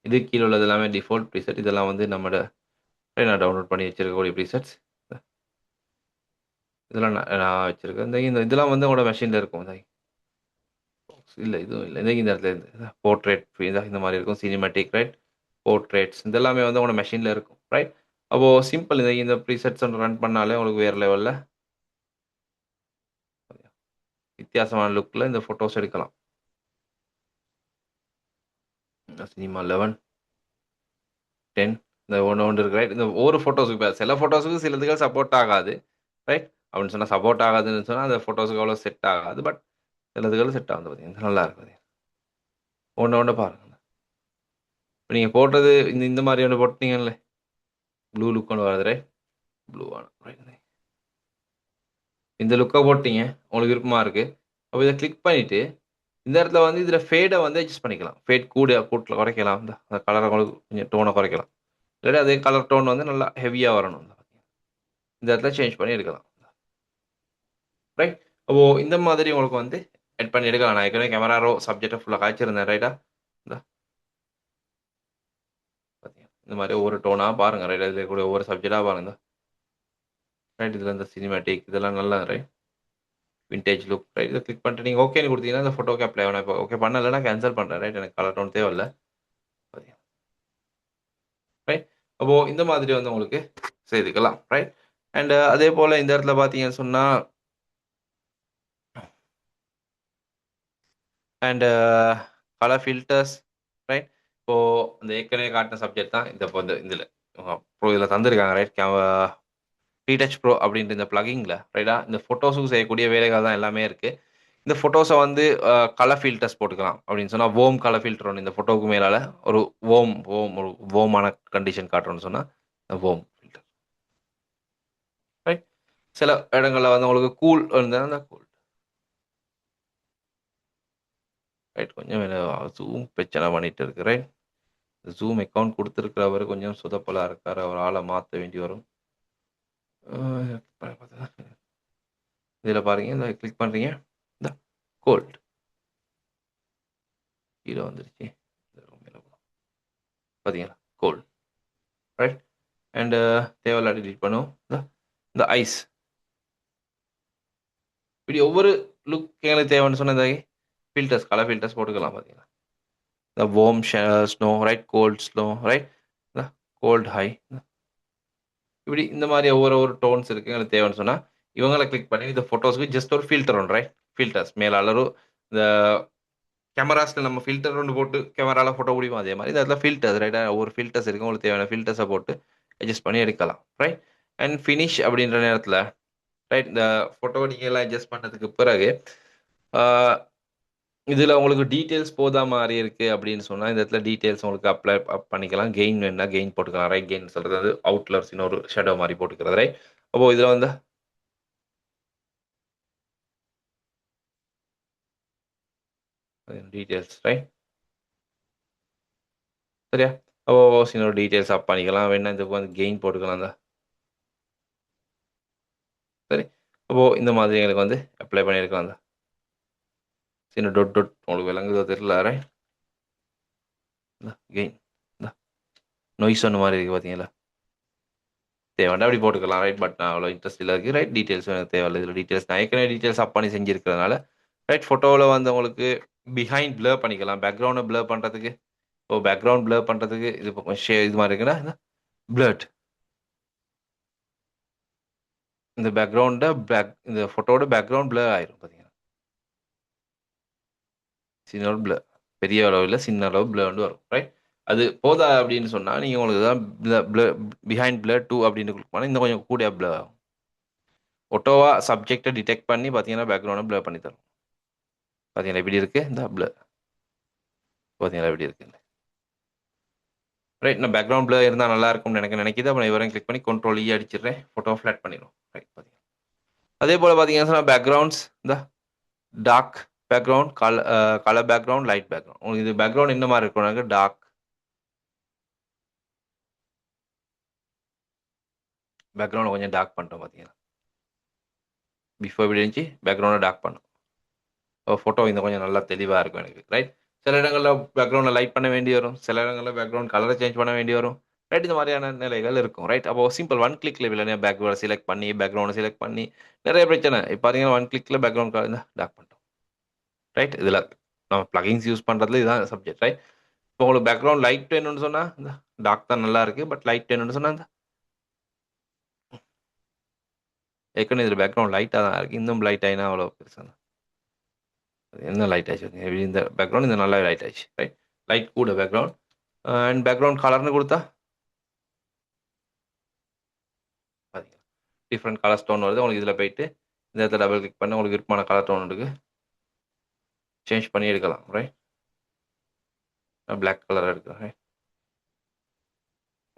இதுக்கு கீழே உள்ளது எல்லாமே டிஃபால்ட் ப்ரீசெட். இதெல்லாம் வந்து நம்மளோட நான் டவுன்லோட் பண்ணி வச்சிருக்கக்கூடிய ப்ரீசெட்ஸ். இதெல்லாம் நான் வச்சிருக்கேன். இந்த இதெல்லாம் வந்து உங்களோட மெஷினில் இருக்கும். இல்லை இதுவும் இல்லை. இந்த இடத்துல இருந்து போர்ட்ரேட் இந்த மாதிரி இருக்கும். Cinematic right. போர்ட்ரேட்ஸ் இதெல்லாமே வந்து உங்களோட மெஷினில் இருக்கும் ரைட். அப்போது சிம்பிள் இந்த ப்ரீசெட்ஸ் ரன் பண்ணாலே உங்களுக்கு வேறு லெவலில் வித்தியாசமான லுக்கில் இந்த ஃபோட்டோஸ் எடுக்கலாம். சினிமா 11 10 இந்த ஒன்று இருக்கு ரைட். இந்த ஒவ்வொரு ஃபோட்டோஸுக்கு சில ஃபோட்டோஸுக்கு சிலதுகள் சப்போர்ட் ஆகாது ரைட். அப்படின்னு சொன்னால் சப்போர்ட் ஆகாதுன்னு சொன்னால் அந்த ஃபோட்டோஸுக்கு அவ்வளோ செட் ஆகாது. பட் சிலதுகள் செட் ஆகுது பார்த்தீங்கன்னா நல்லா இருக்குது. ஒன்று பாருங்கள். இப்போ நீங்கள் போடுறது இந்த மாதிரி ஒன்று போட்டீங்கல்ல ப்ளூ லுக் ஒன்று வருது ரைட். ப்ளூவான ரைட். இந்த லுக்கை போட்டிங்க உங்களுக்கு விருப்பமாக இருக்குது. அப்போ இதை கிளிக் பண்ணிவிட்டு இந்த இடத்துல வந்து இதில் ஃபேடை வந்து அட்ஜஸ்ட் பண்ணிக்கலாம். ஃபேட் கூட்டில் குறைக்கலாம். அந்த கலரை கொஞ்சம் டோனை குறைக்கலாம். இல்லாட்டி அதே கலர் டோன் வந்து நல்லா ஹெவியாக வரணும். இந்த இடத்துல சேஞ்ச் பண்ணி எடுக்கலாம் ரைட். அப்போது இந்த மாதிரி உங்களுக்கு வந்து எட் பண்ணி எடுக்கலாம். நான் ஏற்கனவே கேமரா ரோ சப்ஜெக்டை ஃபுல்லாக காய்ச்சிருந்தேன் ரைட்டா. இந்த பார்த்தீங்க இந்த மாதிரி ஒவ்வொரு டோனாக பாருங்கள் ரைட். இதில் கூட ஒவ்வொரு சப்ஜெக்டாக பாருங்கள் ரைட். இதில் இந்த சினிமேட்டிக் இதெல்லாம் நல்லா ரைட். Vintage look right. இதை கிளிக் பண்ணிட்டு நீங்கள் ஓகேன்னு கொடுத்தீங்கன்னா இந்த ஃபோட்டோக்கு அப்ளை ஆகணும். இப்போ ஓகே பண்ணலைன்னா கேன்சல் பண்ணுறேன் ரைட். எனக்கு கலர் டோன் தேவையில்லை ரைட். அப்போது இந்த மாதிரி வந்து உங்களுக்கு செய்துக்கலாம் ரைட். அண்ட் அதே போல் இந்த இடத்துல பார்த்தீங்கன்னு சொன்னால் அண்ட் கலர் ஃபில்டர்ஸ் ரைட். இப்போது அந்த ஏற்கனவே காட்டின சப்ஜெக்ட் தான் இந்த இப்போ இந்த இதில் ப்ரோ இதில் தந்திருக்காங்க ரைட். ரீடச் ப்ரோ அப்படின்ற இந்த ப்ளகிங்கில் ரைட்டா இந்த ஃபோட்டோஸுக்கு செய்யக்கூடிய வேலைகள் தான் எல்லாமே இருக்குது. இந்த ஃபோட்டோஸை வந்து கலர் ஃபில்டர்ஸ் போட்டுக்கலாம். அப்படின்னு சொன்னால் வோம் கலர் ஃபில்டர் ஒன்று இந்த ஃபோட்டோவுக்கு மேலால் ஒரு ஒரு வோமான கண்டிஷன் காட்டுறோன்னு சொன்னால் இந்த வோம் ஃபில்டர் ரைட். சில இடங்களில் வந்து உங்களுக்கு கூல் இருந்தால் அந்த கூல் ரைட். கொஞ்சம் ஜூம் பிரச்சனை பண்ணிட்டு இருக்கு ரைட். ஜூம் அக்கௌண்ட் கொடுத்துருக்கிறவர் கொஞ்சம் சொதப்பலாக இருக்கார். அவர் ஆளை மாற்ற வேண்டி வரும். இதில் பாருங்க இந்த கிளிக் பண்ணுறீங்க இந்த கோல்ட் கீழே வந்துருச்சு பார்த்தீங்களா கோல்ட் ரைட். அண்டு தேவையில்லாட்டி டிலீட் பண்ணுவோம். இந்த ஐஸ் இப்படி ஒவ்வொரு லுக் எங்களுக்கு தேவைன்னு சொன்ன இந்த ஃபில்டர்ஸ் கலர் ஃபில்டர்ஸ் போட்டுக்கலாம். பார்த்தீங்கன்னா இந்த warm snow right. Cold snow right. இந்த கோல்ட் ஹை இப்படி இந்த மாதிரி ஒவ்வொரு டோன்ஸ் இருக்குது எங்களுக்கு தேவைன்னு சொன்னால் இவங்களை கிளிக் பண்ணி இந்த ஃபோட்டோஸுக்கு ஜஸ்ட் ஒரு ஃபில்டர் ஒன்று ரைட். ஃபில்டர்ஸ் மேலே அளவு இந்த கேமராஸில் நம்ம ஃபில்டர் ஒன்று போட்டு கேமராவில் ஃபோட்டோ பிடிக்கும் அதே மாதிரி இந்த இடத்துல ஃபில்டர்ஸ் ரைட்டாக ஒரு ஃபில்டர்ஸ் இருக்குது. உங்களுக்கு தேவையான ஃபில்டர்ஸை போட்டு அட்ஜஸ்ட் பண்ணி எடுக்கலாம் ரைட். அண்ட் ஃபினிஷ் அப்படின்ற நேரத்தில் ரைட் இந்த ஃபோட்டோ நீங்கள் எல்லாம் அட்ஜஸ்ட் பண்ணதுக்கு பிறகு இதில் உங்களுக்கு டீட்டெயில்ஸ் போதா மாதிரி இருக்குது அப்படின்னு சொன்னால் இந்த இடத்துல டீட்டெயில்ஸ் உங்களுக்கு அப்ளை பண்ணிக்கலாம். கெயின் வேணுன்னா கெயின் போட்டுக்கலாம் ரைட். கெயின் சொல்கிறது வந்து அவுட்லர்ஸ் இன்னொரு ஷேடோ மாதிரி போட்டுக்கிறது ரைட். அப்போது இதில் வந்து டீட்டெயில்ஸ் ரைட் சரியா. அப்போ இன்னொரு டீட்டெயில்ஸ் அப் பண்ணிக்கலாம். வேணா இந்த வந்து கெயின் போட்டுக்கலாம் தான் சரி. அப்போது இந்த மாதிரி எங்களுக்கு வந்து அப்ளை பண்ணியிருக்கலாம் தான் சின்ன டொட் உங்களுக்கு விளங்குதோ தெரியல ரைட். கெயின் நொய்ஸ் ஒன்று மாதிரி இருக்குது பார்த்தீங்களா. தேவைண்டா அப்படி போட்டுக்கலாம் ரைட். பட் நான் அவ்வளோ இன்ட்ரெஸ்ட் இல்லை இருக்குது ரைட். டீட்டெயில்ஸ் எனக்கு தேவையில்லை. இதில் டீட்டெயில்ஸ் நான் ஏற்கனவே டீட்டெயில்ஸ் அப் பண்ணி செஞ்சுருக்கிறதுனால ரைட். ஃபோட்டோவில் வந்து உங்களுக்கு பிஹைண்ட் ப்ளர் பண்ணிக்கலாம். பேக்ரவுண்டை ப்ளர் பண்ணுறதுக்கு இப்போ பேக்ரவுண்ட் ப்ளர் பண்ணுறதுக்கு இது இது மாதிரி இருக்குன்னா பிளட் இந்த பேக்ரவுண்டை இந்த ஃபோட்டோட பேக்ரவுண்ட் ப்ளர் ஆயிரும் பார்த்தீங்கன்னா. சின்ன அளவு ப்ளர் பெரிய அளவில் சின்ன அளவு ப்ளர் வந்து வரும் ரைட். அது போதா அப்படின்னு சொன்னால் நீங்கள் உங்களுக்கு தான் பிஹைண்ட் ப்ளர் 2 அப்படின்னு கொடுக்கணும். இன்னும் கொஞ்சம் கூட ப்ளர் ஆகும். ஃபோட்டோவா சப்ஜெக்டை டிடெக்ட் பண்ணி பார்த்தீங்கன்னா பேக்ரவுண்டை ப்ளர் பண்ணி தரும். பார்த்தீங்களா எப்படி இருக்குது இந்த ப்ளர் பார்த்தீங்களா எப்படி இருக்குன்னு ரைட். நான் பேக்ரவுண்ட் blur இருந்தால் நல்லா இருக்கும்னு எனக்கு நினைக்கிது. அப்போ நான் இவரையும் கிளிக் பண்ணி கண்ட்ரோல் இ அடிச்சிடுறேன். ஃபோட்டோ ஃப்ளாட் பண்ணிடும். ரைட் பார்த்தீங்க. அதே போல் பார்த்தீங்கன்னா சொன்னால் பேக்ரவுண்ட்ஸ் இந்த dark background, colour background, light background. உங்களுக்கு இது பேக்ரவுண்ட் என்ன மாதிரி இருக்கும்? டார்க் பேக்ரவுண்டை கொஞ்சம் டார்க் பண்ணிட்டோம் பார்த்தீங்கன்னா. பிஃபோர் இப்படி இருந்துச்சு, பேக்ரவுண்டை டார்க் பண்ணோம். ஃபோட்டோ இன்னும் கொஞ்சம் நல்லா தெளிவாக இருக்கும் எனக்கு. ரைட். சில இடங்களில் பேக்ரவுண்டில் லைட் பண்ண வேண்டி வரும். சில இடங்களில் பேக்ரவுண்ட் கலரை சேஞ்ச் பண்ண வேண்டி வரும். ரைட். இந்த மாதிரியான நிலைகள் இருக்கும். ரைட். அப்போ சிம்பிள் ஒன் கிளிக்ல இல்லைன்னா பேக்ரவுண்டை செலக்ட் பண்ணி பேக்ரவுண்டை செலக்ட் பண்ணி நிறைய பிரச்சனை. இப்போ பார்த்தீங்கன்னா ஒன் கிளிக்ல பேக்ரவுண்ட் டார்க் பண்ணிட்டோம். ரைட். இதில் நம்ம ப்ளகின்ஸ் யூஸ் பண்ணுறதுல இதுதான் சப்ஜெக்ட். ரைட். இப்போ உங்களுக்கு பேக்ரவுண்ட் லைட் வேணும்னு சொன்னால் இந்த டார்க் தான் நல்லா இருக்குது. பட் லைட் வேணும்னு சொன்னால் இந்த ஏற்கனவே இதில் பேக்ரவுண்ட் லைட்டாக தான் இருக்குது. இன்னும் லைட் ஆகினா அவ்வளோ பெருசாக என்ன லைட் ஆச்சு இந்த பேக்ரவுண்ட் இந்த நல்லா லைட் ஆச்சு. ரைட். லைட் கூட பேக்ரவுண்ட் அண்ட் பேக்ரவுண்ட் கலர்னு கொடுத்தா பார்த்தீங்களா டிஃப்ரெண்ட் கலர் டோன் வருது. உங்களுக்கு இதில் போயிட்டு இந்த இடத்துல டபுள் கிளிக் பண்ணி உங்களுக்கு விருப்பமான கலர் டோன் இருக்கு சேஞ்ச் பண்ணி எடுக்கலாம். ரைட். பிளாக் கலர் எடுக்கலாம். ரைட்.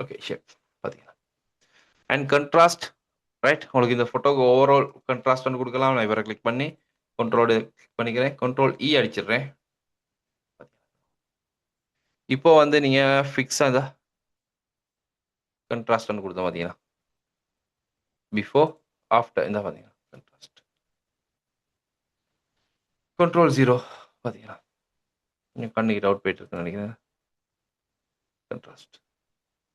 ஓகே ஷேப் பார்த்தீங்களா. And contrast. ரைட். உங்களுக்கு இந்த ஃபோட்டோக்கு ஓவரால் கண்ட்ராஸ்ட் ஒன்று கொடுக்கலாம். நான் இவரை கிளிக் பண்ணி கண்ட்ரோல் கிளிக் பண்ணிக்கிறேன். Control E அடிச்சிடுறேன். இப்போ வந்து நீங்கள் ஃபிக்ஸாக இந்த கண்ட்ராஸ்ட் ஒன்று கொடுத்தோம் பார்த்தீங்கன்னா பிஃபோர் ஆஃப்டர் இந்த பார்த்தீங்கன்னா கண்ட்ராஸ்ட் கண்ட்ரோல் 0 பார்த்தீங்கன்னா கொஞ்சம் கண்ணுக்கிட்ட அவுட் போயிட்டு இருக்குன்னு நினைக்கிறேன். கண்ட்ராஸ்ட்.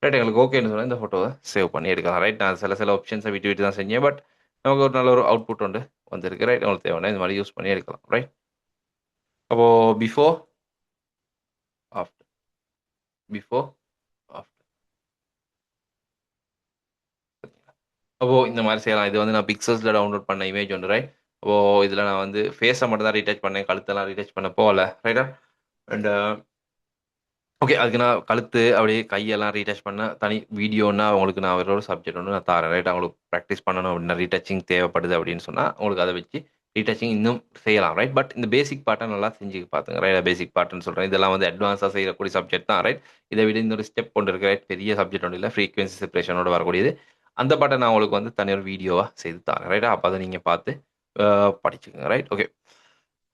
ரைட். எங்களுக்கு ஓகேன்னு சொன்னால் இந்த ஃபோட்டோவை சேவ் பண்ணி எடுக்கலாம். ரைட். நான் சில ஆப்ஷன்ஸை விட்டு விட்டு தான் செஞ்சேன். பட் நமக்கு ஒரு நல்ல ஒரு அவுட்புட் ஒன்று வந்திருக்கு. ரைட். உங்களுக்கு தேவையான இந்த மாதிரி யூஸ் பண்ணி எடுக்கலாம். ரைட். அப்போது பிஃபோர் ஆஃப்டர் பிஃபோர் ஆஃப்டர் அப்போது இந்த மாதிரி செய்யலாம். இது வந்து நான் பிக்சல்ஸில் டவுன்லோட் பண்ண இமேஜ் ஒன்று. ரைட். அப்போது இதில் நான் வந்து ஃபேஸை மட்டும் தான் ரீடச் பண்ணேன். கழுத்தெல்லாம் ரீடச் பண்ண போகல. ரைட்டா. And okay. அதுக்கு நான் கழுத்து அப்படியே கையெல்லாம் ரீடச் பண்ண தனி வீடியோன்னா உங்களுக்கு நான் வேற ஒரு சப்ஜெக்ட் ஒன்று நான் தரேன். ரைட். அவங்களுக்கு ப்ராக்டிஸ் பண்ணணும் அப்படின்னா ரீடச்சிங் தேவைப்படுது அப்படின்னு சொன்னால் உங்களுக்கு அதை வச்சு ரீடச்சிங் இன்னும் செய்யலாம். ரைட். பட் இந்த பேசிக் பார்ட்டை நல்லா செஞ்சு பார்த்துங்க. ரைட். பேசிக் பார்ட்டுன்னு சொல்கிறேன். இதெல்லாம் வந்து அட்வான்ஸாக செய்யக்கூடிய சப்ஜெக்ட் தான். ரைட். இதை விட இன்னொரு ஸ்டெப் கொண்டு இருக்க ரைட். பெரிய சப்ஜெக்ட் ஒன்று இல்லை. ஃப்ரீக்வன்சி செப்பரேஷனோட வரக்கூடியது. அந்த பாட்டை நான் உங்களுக்கு வந்து தனியார் வீடியோவாக செய்து தரேன். ரைட்டா. அப்போ அதை நீங்கள் பார்த்து படிச்சுக்கோங்க. ரைட். ஓகே.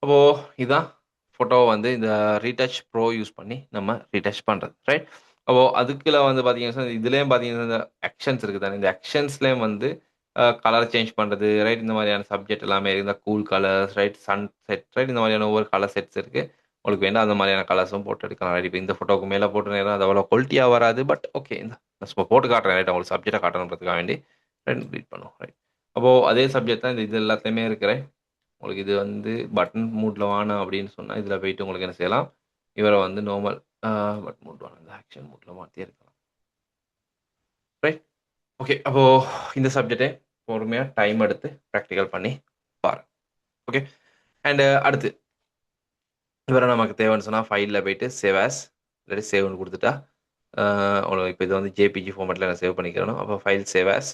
அப்போது இதான் ஃபோட்டோவை வந்து இந்த ரீடச் ப்ரோ யூஸ் பண்ணி நம்ம ரீடச் பண்ணுறது. ரைட். அப்போது அதுக்குள்ள வந்து பார்த்தீங்கன்னா இதுலேயும் பார்த்தீங்கன்னா இந்த ஆக்ஷன்ஸ் இருக்குது தானே. இந்த ஆக்ஷன்ஸ்லேயும் வந்து கலர் சேஞ்ச் பண்ணுறது. ரைட். இந்த மாதிரியான சப்ஜெக்ட் எல்லாமே இருந்தால் cool colours. Right. Sunset. Right. இந்த மாதிரியான ஒவ்வொரு கலர் செட்ஸ் இருக்குது. உங்களுக்கு வேண்டாம் அந்த மாதிரியான கலர்ஸும் போட்டு எடுக்கலாம். ரைட். இப்போ இந்த ஃபோட்டோக்கு மேலே போட்டு நேரம் அது அவ்வளோ குவாலிட்டியாக வராது. பட் ஓகே இந்த நான் சும்மா போட்டு காட்டுறேன். ரைட். உங்களுக்கு சப்ஜெக்டை காட்டணுன்றதுக்காக வேண்டி ரைட் ரீட் பண்ணுவோம். ரைட். அப்போது அதே சப்ஜெக்ட் தான் இது எல்லாத்துலேயுமே இருக்கிறேன். உங்களுக்கு இது வந்து பட்டன் மூடில் வேணும் அப்படின்னு சொன்னால் இதில் போயிட்டு உங்களுக்கு என்ன செய்யலாம் இவரை வந்து நார்மல் பட்டன் மூட் வேணும் இந்த ஆக்ஷன் மூட்டில் மாற்றி இருக்கலாம். ரைட். ஓகே. அப்போது இந்த சப்ஜெக்டை பொறுமையாக டைம் எடுத்து ப்ராக்டிக்கல் பண்ணி பாரு. ஓகே. அண்டு அடுத்து இவரை நமக்கு தேவைன்னு சொன்னால் ஃபைலில் போயிட்டு சேவ் ஆஸ் இல்லாட்டி சேவ்னு கொடுத்துட்டா உங்களுக்கு இப்போ இது வந்து ஜேபிஜி ஃபார்மேட்டில் நான் சேவ் பண்ணிக்கிறேன். அப்போ ஃபைல் சேவ் ஆஸ்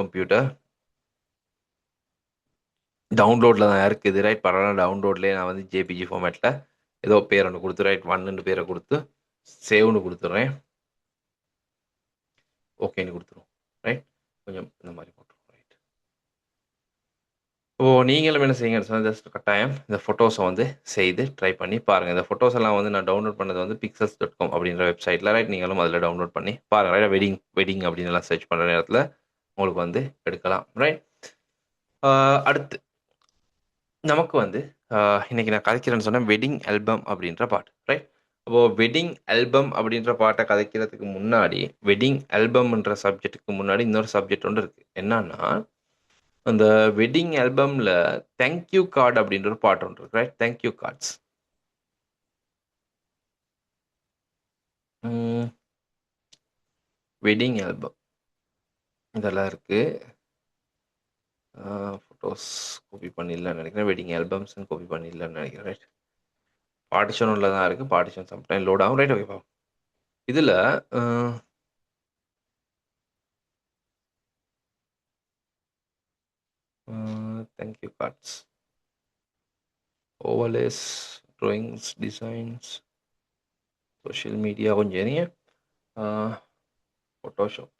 கம்ப்யூட்டர் டவுன்லோடில் தான் இருக்குது. ரைட். பரவாயில்ல. டவுன்லோட்லேயே நான் வந்து ஜேபிஜி ஃபார்மேட்டில் ஏதோ பேர் ஒன்று கொடுத்து ரைட் 1 பேரை கொடுத்து சேவ்னு கொடுத்துட்றேன். ஓகேன்னு கொடுத்துருவோம். ரைட். கொஞ்சம் இந்த மாதிரி போட்டுருவோம். ரைட். ஓ நீங்களும் என்ன செய்யுங்க சொன்னால் ஜஸ்ட் கட்டாயம் இந்த ஃபோட்டோஸை வந்து செய்து ட்ரை பண்ணி பாருங்கள். இந்த ஃபோட்டோஸ் எல்லாம் வந்து நான் டவுன்லோட் பண்ணது வந்து pixels.com அப்படின்ற வெப்சைட்டில். ரைட். நீங்களும் அதில் டவுன்லோட் பண்ணி பாருங்கள். ரைட். வெட்டிங் அப்படின்னு எல்லாம் சர்ச் பண்ணுற நேரத்தில் உங்களுக்கு வந்து எடுக்கலாம். ரைட். அடுத்து நமக்கு வந்து இன்னைக்கு நான் கதைக்கிறேன்னு சொன்னேன் வெட்டிங் ஆல்பம் அப்படின்ற பாட்டு. ரைட். அப்போது வெட்டிங் ஆல்பம் அப்படின்ற பாட்டை கதைக்கிறதுக்கு முன்னாடி வெட்டிங் ஆல்பம்ன்ற சப்ஜெக்ட்டுக்கு முன்னாடி இன்னொரு சப்ஜெக்ட் ஒன்று இருக்குது. என்னன்னா அந்த வெட்டிங் ஆல்பமில் தேங்க்யூ கார்டு அப்படின்ற ஒரு பாட்டு ஒன்று இருக்கு. Right. Thank you cards. Wedding album இதெல்லாம் இருக்குது. ஃபோட்டோஸ் காப்பி பண்ணிடலான்னு நினைக்கிறேன். வெட்டிங் ஆல்பம்ஸ்ன்னு காப்பி பண்ணிடலான்னு நினைக்கிறேன். ரைட். பார்ட்டிஷன் உள்ள தான் இருக்குது. பார்ட்டிஷன் சம்டைம் லோட் ஆகும். ரைட். ஓகேப்பா. இதில் thank you cards overlays drawings designs social media கொஞ்சம் இருங்க. ஃபோட்டோஷாப்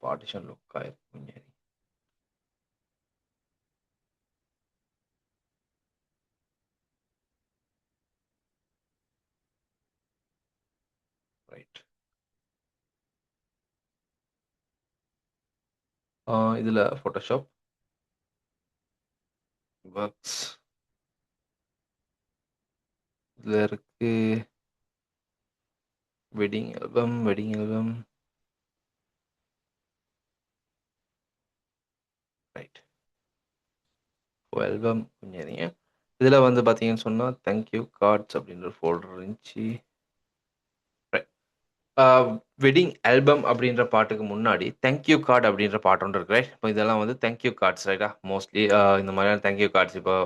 பார்ட்டிஷன் லுக் ஆயிருக்கு கொஞ்சம் இருங்க. ரைட். இதில் ஃபோட்டோஷாப் ஒர்க்ஸ் இதில் இருக்கு. Wedding album right. ஆல்பம் கொஞ்சம் இருங்க. இதில் வந்து பார்த்தீங்கன்னு சொன்னால் தேங்க்யூ கார்ட்ஸ் அப்படின்ற ஃபோல்டர் இருந்துச்சு. வெட்டிங் ஆல்பம் அப்படின்ற பாட்டுக்கு முன்னாடி தேங்க்யூ கார்டு அப்படின்ற பாட்டு ஒன்று இருக்கு ரைட். இப்போ இதெல்லாம் வந்து தேங்க்யூ கார்ட்ஸ் ரைட்டா. மோஸ்ட்லி இந்த மாதிரியான தேங்க்யூ கார்ட்ஸ் இப்போ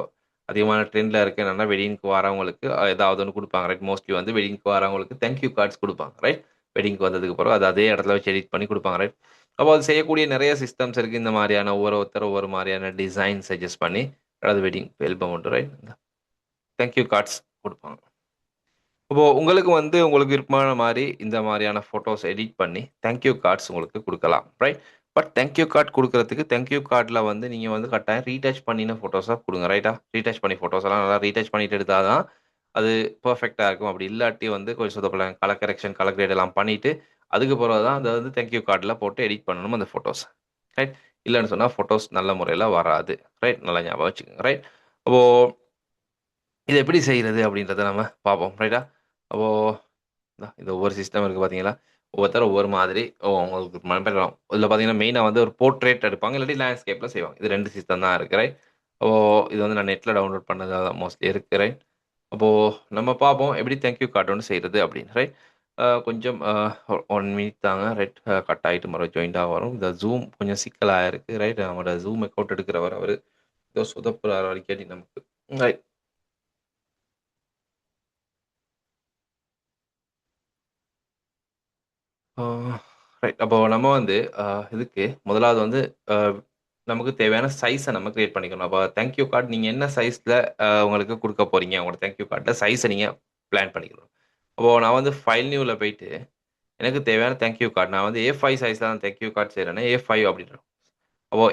அதிகமான ட்ரெண்டில் இருக்கு என்னன்னா, வெட்டிங்க்கு வரவங்களுக்கு ஏதாவது ஒன்று கொடுப்பாங்க ரைட். மோஸ்ட்லி வந்து வெட்டிங்க்கு வரவங்களுக்கு தேங்க்யூ கார்ட்ஸ் கொடுப்பாங்க ரைட். வெட்டிங்க்கு வந்ததுக்கு பிறகு அது அதே இடத்துல வச்சு எடிட் பண்ணி கொடுப்பாங்க ரைட். அப்போ அது செய்யக்கூடிய நிறைய சிஸ்டம்ஸ் இருக்குது. இந்த மாதிரியான ஒவ்வொருத்தர் ஒவ்வொரு மாதிரியான டிசைன் சஜஸ்ட் பண்ணி அதாவது வெட்டிங் ஆல்பம் ஒன்று ரைட் தேங்க்யூ கார்ட்ஸ் கொடுப்பாங்க. இப்போ உங்களுக்கு வந்து உங்களுக்கு விருப்பமான மாதிரி இந்த மாதிரியான ஃபோட்டோஸ் எடிட் பண்ணி தேங்க்யூ கார்ட்ஸ் உங்களுக்கு கொடுக்கலாம் ரைட். பட் தேங்க்யூ கார்டு கொடுக்கறதுக்கு தேங்க்யூ கார்டில் வந்து நீங்கள் வந்து கட்டாயம் ரீடச் பண்ணின ஃபோட்டோஸாக கொடுங்க ரைட்டா. ரீடச் பண்ணி ஃபோட்டோஸ் எல்லாம் நல்லா ரீடச் பண்ணிட்டு எடுத்தால் தான் அது பர்ஃபெக்டாக இருக்கும். அப்படி இல்லாட்டி வந்து கொஞ்சம் சொதப்பலாம். கலர் கரெக்ஷன் கலர் கிரேட் எல்லாம் பண்ணிவிட்டு அதுக்கு பிறகு தான் அதை வந்து தேங்க்யூ கார்டில் போட்டு எடிட் பண்ணணும் அந்த ஃபோட்டோஸ் ரைட். இல்லைன்னு சொன்னால் ஃபோட்டோஸ் நல்ல முறையில் வராது ரைட். நல்லா ஞாபகம் வச்சுக்கோங்க ரைட். அப்போது இது எப்படி செய்கிறது அப்படின்றத நம்ம பார்ப்போம் ரைட்டா. அப்போது இது ஒவ்வொரு சிஸ்டம் இருக்குது பார்த்தீங்களா. ஒவ்வொருத்தர் ஒவ்வொரு மாதிரி அவங்களுக்கு மனப்பெல்லாம் இதில் பார்த்தீங்கன்னா மெயினாக வந்து ஒரு போர்ட்ரேட் எடுப்பாங்க, இல்லாட்டி லேண்ட்ஸ்கேப்பில் செய்வாங்க. இது 2 சிஸ்டம் தான் இருக்குது ரைட். இது வந்து நான் நெட்டில் டவுன்லோட் பண்ணதாக தான் மோஸ்ட்லி இருக்குது ரைட். அப்போது நம்ம பார்ப்போம் எப்படி தேங்க்யூ கார்டு ஒன்று செய்கிறது அப்படின்னு ரைட். கொஞ்சம் 1 மினிட் தாங்க ரைட். கட் ஆகிட்டு மறுபடியும் ஜாயிண்டாக வரும். இந்த ஜூம் கொஞ்சம் சிக்கலாக இருக்குது ரைட். நம்மளோட ஜூம் அக்கௌண்ட் எடுக்கிறவர் அவர் ஏதோ சொதப்புறாரு அடிக்கடி நமக்கு ரைட். ஆ ரைட். அப்போ நம்ம வந்து இதுக்கு முதலாவது வந்து அ நமக்கு தேவையான சைஸை நம்ம கிரியேட் பண்ணிக்கணும். அப்போ தேங்க்யூ கார்ட் நீங்கள் என்ன சைஸில் உங்களுக்கு கொடுக்க போறீங்க, உங்களோட தேங்க்யூ கார்டில் சைஸை நீங்கள் பிளான் பண்ணிக்கணும். அப்போ நான் வந்து ஃபைல் நியூவில் போயிட்டு எனக்கு தேவையான தேங்க்யூ கார்டு நான் வந்து A5 சைஸில் தான் தேங்க்யூ கார்டு செய்கிறேன்னா A5 அப்படின்றோம். அப்போ